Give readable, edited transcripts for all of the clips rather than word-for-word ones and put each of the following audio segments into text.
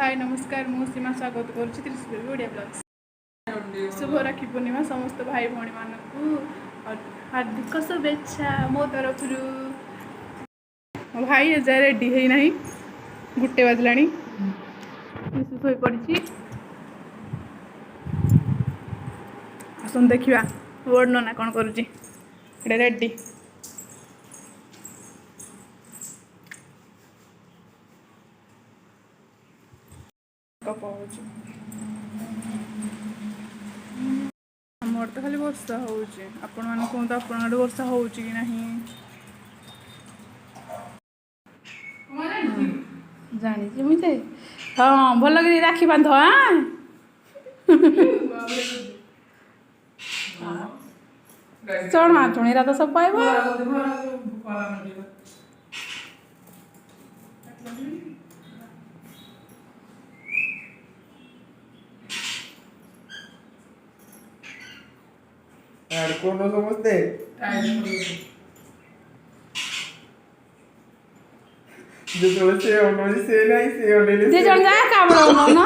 हाय नमस्कार मु सीमा स्वागत करुच्ची त्रिशूल ओडिया ब्लॉग्स। शुभ राखी पूर्णिमा समस्त भाई भौणी मानू हार्दिक शुभेच्छा मो तरफ। भाई एजा रेडी है ना गुटे बाजला शोई पड़ी आसन देखा बोर्ड ना कौन करुच्ची रेडी आमर तो खाली वर्षा होची आपण माने कहतो आपण आडे वर्षा होची कि नहीं जानी मुझे हाँ भल कि राखी बांध हाँ चढ़ा चुणीरा तो सब पाइब কোনো সমস্তে যে সমস্তে অন্য সে নাই সে অলরেডি যে জন যা কামড় না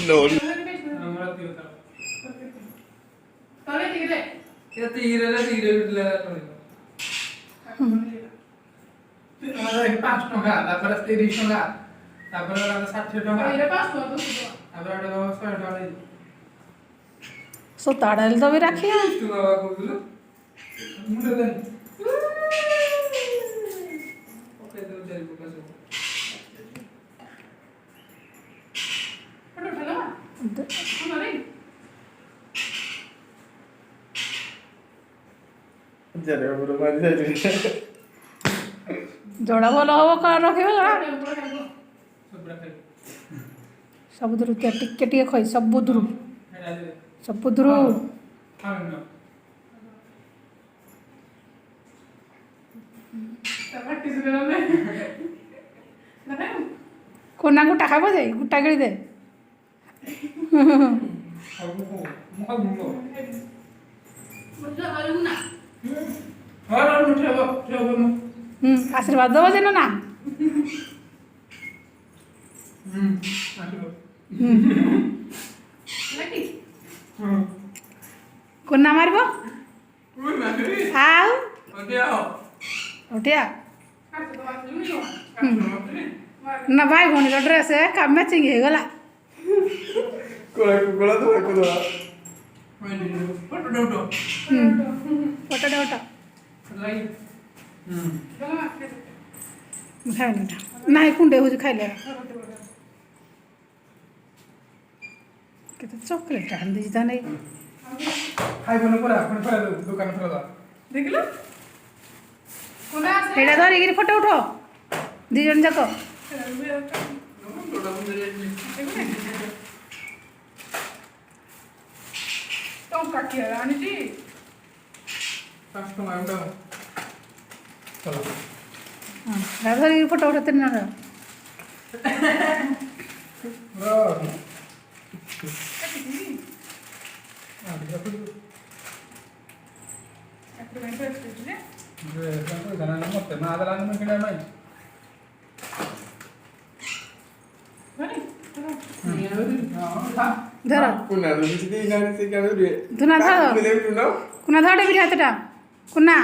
নো তবে ঠিক রে এটা তীরে উঠলে আমাদের 5 টাকা তারপরে 30 টাকা তারপরে 60 টাকা এর 5 টাকা তো তারপরে 100 টাকা सो ताड़ाल तो भी रखी है जोड़ा भल हम कौन रखे सबुदू टिके खई सबुदू सबुदू कोना गुटा खाब दे गुटा गिड़ी दे आशीर्वाद दब जे ना कोना मारबो आउ उठिया ना भाई भौणी ड्रेस का मैचिंग हो गला कोला तो को दो फोटो फोटो नहीं कुंडे हो खाइले केते चॉकलेट आन दी जा नहीं खाइ बनो परा अपन परा दुकान परा देखलो कोना हेडा धरि गिरी फोटो उठो दी जन जाको तो काकी रानी जी कष्ट मांडो चलो हां धरि गिरी फोटो उठो तेन ना धुना कुना धरे भी हाथटा कुना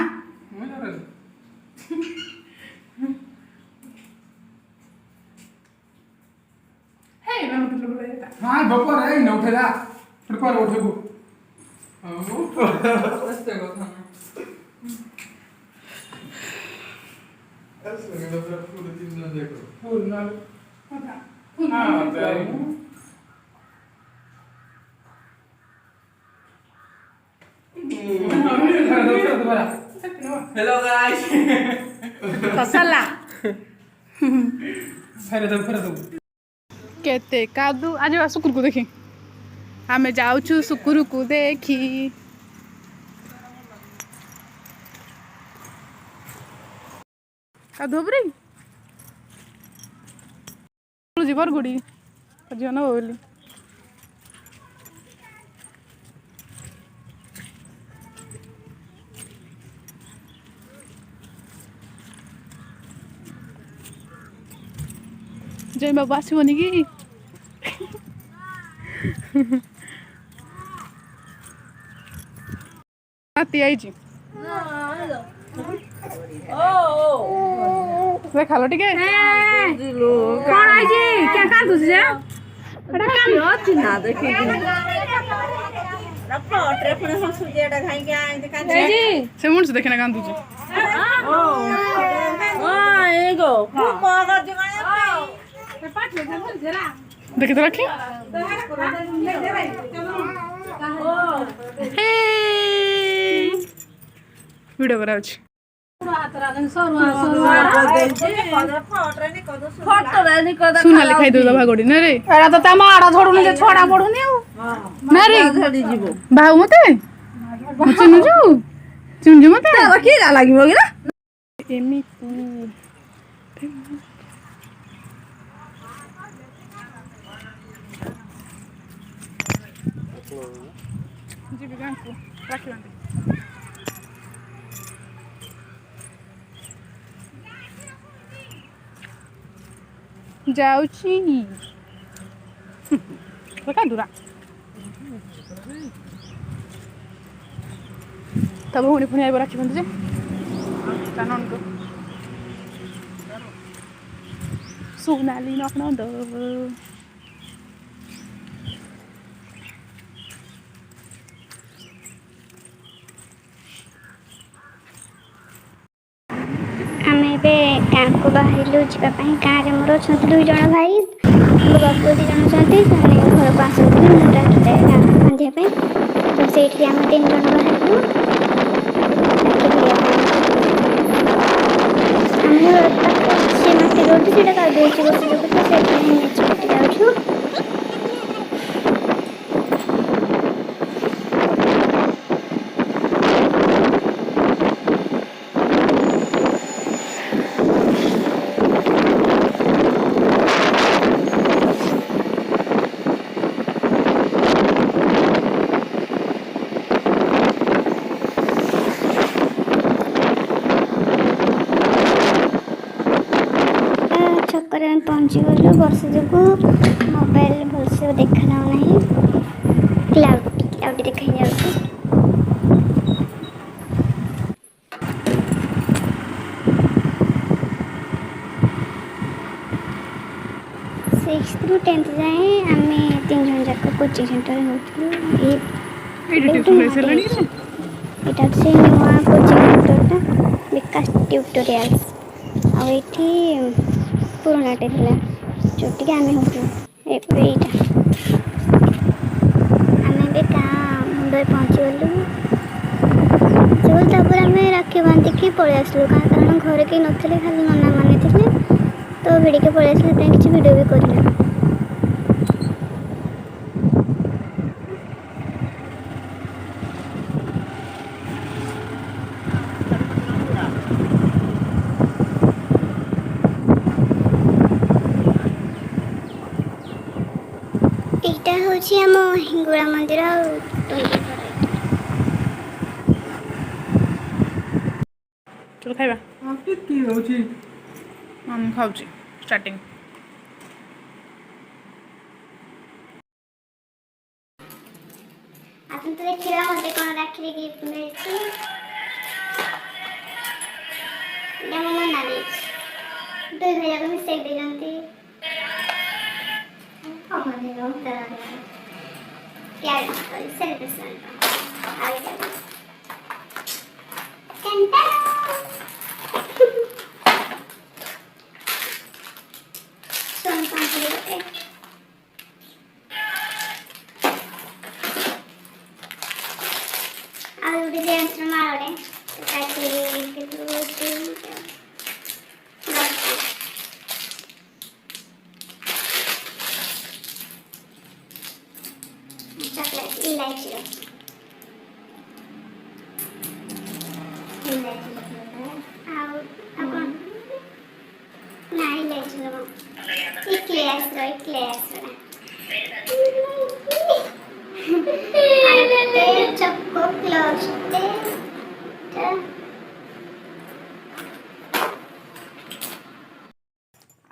हे मैं मतलब बोल हां बपर है न उठेला पर उठेबो रस्ते को था ऐसे लगे तो पूरे दिन ना देखो फूल ना हां हेलो गाइस कसला फेरे दो केते कादू आज सुकुर को देखी आमे जाऊछु सुकुर को देखी कादू बरे जीवर गुड़ी जीवन बोली जय बाबू आसबनि कि हाथी आई छी देखा लो टिके कौन आई जी क्या कान तुझे जा एटा कान अछि ना देखि रप्पा ट्रेफने हसु जेटा खाई के आइ कान जी से मुंड से देखना कांदू छी ओ एगो को कर जे पाठ ले जरा देखे तो रखी हे वीडियो करा छी सुना लिखाई दो भागोडी ना रे एरा तो तमाड़ा छोडुनी जे छोडा पडुनी आ ना रे धडी जीवो भाउ मते चुनजु मते तो के जा लागिबो कि ना एमी कु जी गांव को राखी बांधे जाउची बका दूरा तब हुणी फुणी आइब राखी बांधे जे कानन को सोनाली नकनद आमे बे गाँ को बाहरिलु जावाई गाँव में मोर अच्छा 2 जन भाई मो बापू 2 जन अच्छा घर को आसते राखी गाँ बांधे तो से आम 3 जन बाहरिलु से मत रोड से बस जाऊँ छक पहुँची गलु वर्षा जो मोबाइल भलसे देखा जाऊना क्लाउड देखा जाऊँ 6th ରୁ 10th जाए आम 3 जन जाक कोचिंग सेंटर होतलु एटा से नुआ कोचिंग सेंटरटा विकास ट्यूटोरियल्स आ एठी पुराना टेला छोटी आम होतलु एटा आम बेका मुंबई पहुँची गलु तापर आम राखी बांधिकी पलि आसलु कारण घर के नथिले खाली नना माने थिले तो भिडिके पलि आसलु किसी वीडियो भी करले एटा होची आम हिंगुड़ा मंदिर चल खाइबा हां की होची हम खाउची स्टार्टिंग आपन तो देखिरा मते कोन राखी गिफ्ट मिलची डेमो मना दे 2 भैया को मिस्टेक दे जानती हमने रो तरह क्या सेलिब्रेशन आई जाए कंटा सोन पांच रुपए आलू भी जेंस मारे ताकि के रोटी chocolate इलायची आओ अपन ना इलायची लो इक्लेस रो चक्को close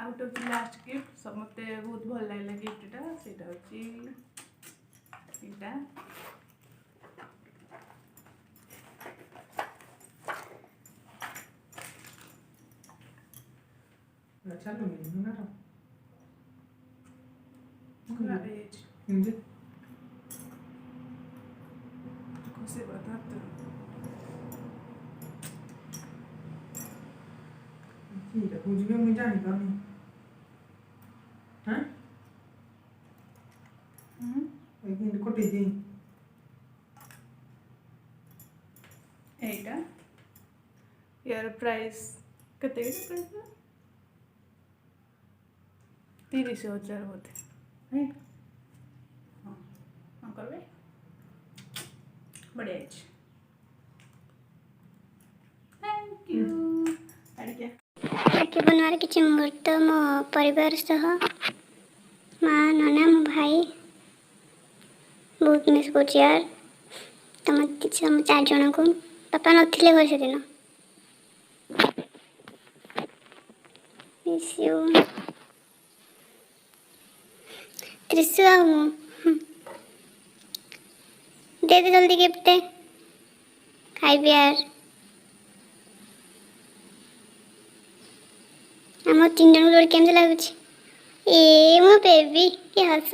out of last gift समते बहुत भल लागला गिफ्टटा सेटा होची इटा ଚାଲୁନି ନା ଖରାପ ହେଇଯାଇଛି ଏମିତି ଖୁସି କଥା କିଟା କହୁଛି କି ମୁଁ ଜାଣିପାରୁନି ହାଁ ଏମିତି କଟେଇଛି এইটা ইয়ার প্রাইস কেতে প্রাইস 30,000 ବୋଧେ ହଁ ହଁ କରିବେ ବଢ଼ିଆ ହେଇଛି ଥ୍ୟାଙ୍କ ୟୁ ଆଡ଼ିକେ ରାକ୍ଷୀ ପୂର୍ଣ୍ଣିମାର କିଛି ମୁହୂର୍ତ୍ତ ମୋ ପରିବାର ସହ ମା ନନା ମୋ ଭାଇ ବହୁତ ମିସ୍ କରୁଛି ୟାର ତମ 4 ଜଣଙ୍କୁ ବାପା ନଥିଲେ ଘରେ ସେଦିନ ମିସ୍ ୟୁ ତ୍ରିଶୁ ଆଉ ମୁଁ ଦେ ଦେ ଜଲ୍ଦି ଗିଫ୍ଟ ଦେ ଖାଇବି ୟାର ଆମ 3 ଜଣଙ୍କୁ ଯୋଡ଼ି କେମିତି ଲାଗୁଛି ଏ ମୋ ବେବି କି ହସ